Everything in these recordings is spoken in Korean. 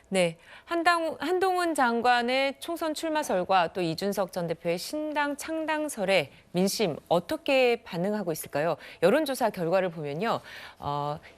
네, 한동훈 장관의 총선 출마설과 또 이준석 전 대표의 신당 창당설에 민심 어떻게 반응하고 있을까요? 여론조사 결과를 보면요.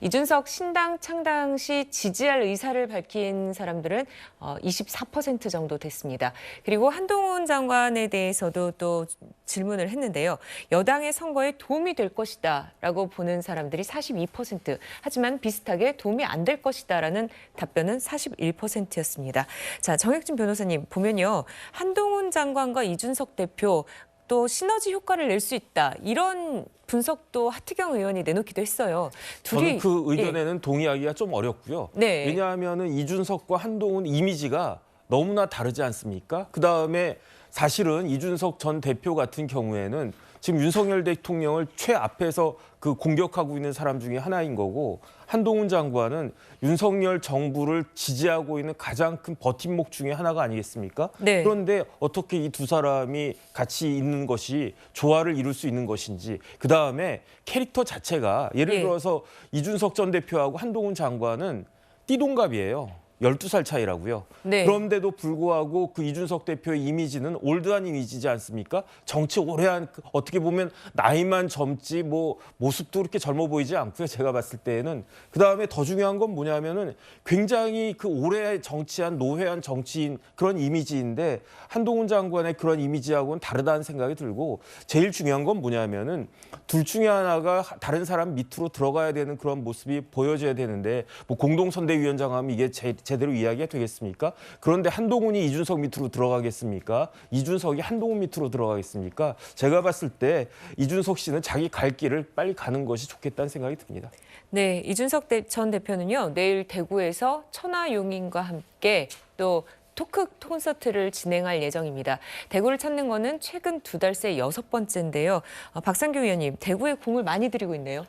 이준석 신당 창당 시 지지할 의사를 밝힌 사람들은 24% 정도 됐습니다. 그리고 한동훈 장관에 대해서도 또 질문을 했는데요. 여당의 선거에 도움이 될 것이다라고 보는 사람들이 42%, 하지만 비슷하게 도움이 안 될 것이다라는 답변은 41%였습니다. 자, 정혁진 변호사님 보면요. 한동훈 장관과 이준석 대표 또 시너지 효과를 낼 수 있다. 이런 분석도 하트경 의원이 내놓기도 했어요. 저는 그 의견에는 동의하기가 좀 어렵고요. 네. 왜냐하면 이준석과 한동훈 이미지가 너무나 다르지 않습니까? 그다음에 사실은 이준석 전 대표 같은 경우에는 지금 윤석열 대통령을 최앞에서 그 공격하고 있는 사람 중에 하나인 거고, 한동훈 장관은 윤석열 정부를 지지하고 있는 가장 큰 버팀목 중에 하나가 아니겠습니까? 네. 그런데 어떻게 이 두 사람이 같이 있는 것이 조화를 이룰 수 있는 것인지, 그다음에 캐릭터 자체가 예를 들어서 이준석 전 대표하고 한동훈 장관은 띠동갑이에요. 12살 차이라고요. 네. 그런데도 불구하고 그 이준석 대표의 이미지는 올드한 이미지지 않습니까? 정치 오래 한, 어떻게 보면 나이만 젊지 뭐 모습도 그렇게 젊어 보이지 않고요. 제가 봤을 때에는. 그다음에 더 중요한 건 뭐냐면은 굉장히 그 오래 정치한 노회한 정치인 그런 이미지인데, 한동훈 장관의 그런 이미지하고는 다르다는 생각이 들고, 제일 중요한 건 뭐냐면은 둘 중에 하나가 다른 사람 밑으로 들어가야 되는 그런 모습이 보여져야 되는데, 뭐 공동선대위원장 하면 이게 제대로 이야기가 되겠습니까? 그런데 한동훈이 이준석 밑으로 들어가겠습니까? 이준석이 한동훈 밑으로 들어가겠습니까? 제가 봤을 때 이준석 씨는 자기 갈 길을 빨리 가는 것이 좋겠다는 생각이 듭니다. 네, 이준석 전 대표는요. 내일 대구에서 천하용인과 함께 또 토크 콘서트를 진행할 예정입니다. 대구를 찾는 거는 최근 2달 새 6번째인데요. 박상규 의원님, 대구에 공을 많이 들이고 있네요.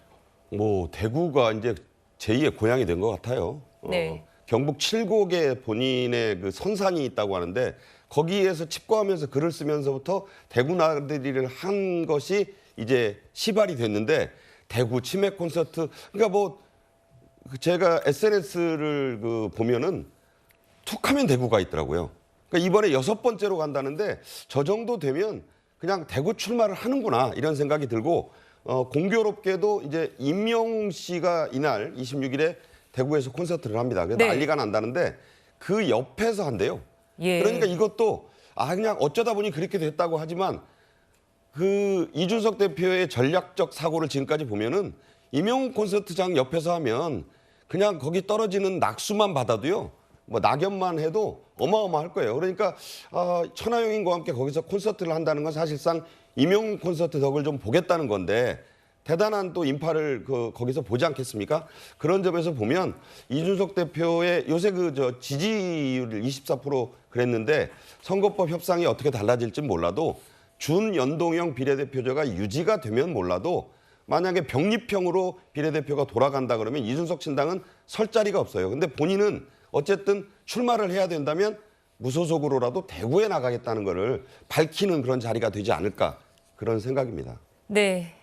뭐 대구가 이제 제2의 고향이 된 것 같아요. 네. 경북 칠곡에 본인의 그 선상이 있다고 하는데, 거기에서 칩거하면서 글을 쓰면서부터 대구 나들이를 한 것이 이제 시발이 됐는데, 대구 치맥 콘서트, 그러니까 뭐 제가 SNS를 그 보면은 툭하면 대구가 있더라고요. 그러니까 이번에 6번째로 간다는데, 저 정도 되면 그냥 대구 출마를 하는구나 이런 생각이 들고, 공교롭게도 이제 임명 씨가 이날 26일에 대구에서 콘서트를 합니다. 그래서 네. 난리가 난다는데 그 옆에서 한대요. 예. 그러니까 이것도 그냥 어쩌다 보니 그렇게 됐다고 하지만, 그 이준석 대표의 전략적 사고를 지금까지 보면은 임용 콘서트장 옆에서 하면 그냥 거기 떨어지는 낙수만 받아도요, 뭐 낙엽만 해도 어마어마할 거예요. 그러니까 천하용인과 함께 거기서 콘서트를 한다는 건 사실상 임용 콘서트 덕을 좀 보겠다는 건데, 대단한 또 인파를 거기서 보지 않겠습니까? 그런 점에서 보면 이준석 대표의 요새 지지율 24% 그랬는데, 선거법 협상이 어떻게 달라질지 몰라도 준연동형 비례대표제가 유지가 되면 몰라도, 만약에 병립형으로 비례대표가 돌아간다 그러면 이준석 신당은 설 자리가 없어요. 근데 본인은 어쨌든 출마를 해야 된다면 무소속으로라도 대구에 나가겠다는 거를 밝히는 그런 자리가 되지 않을까, 그런 생각입니다. 네.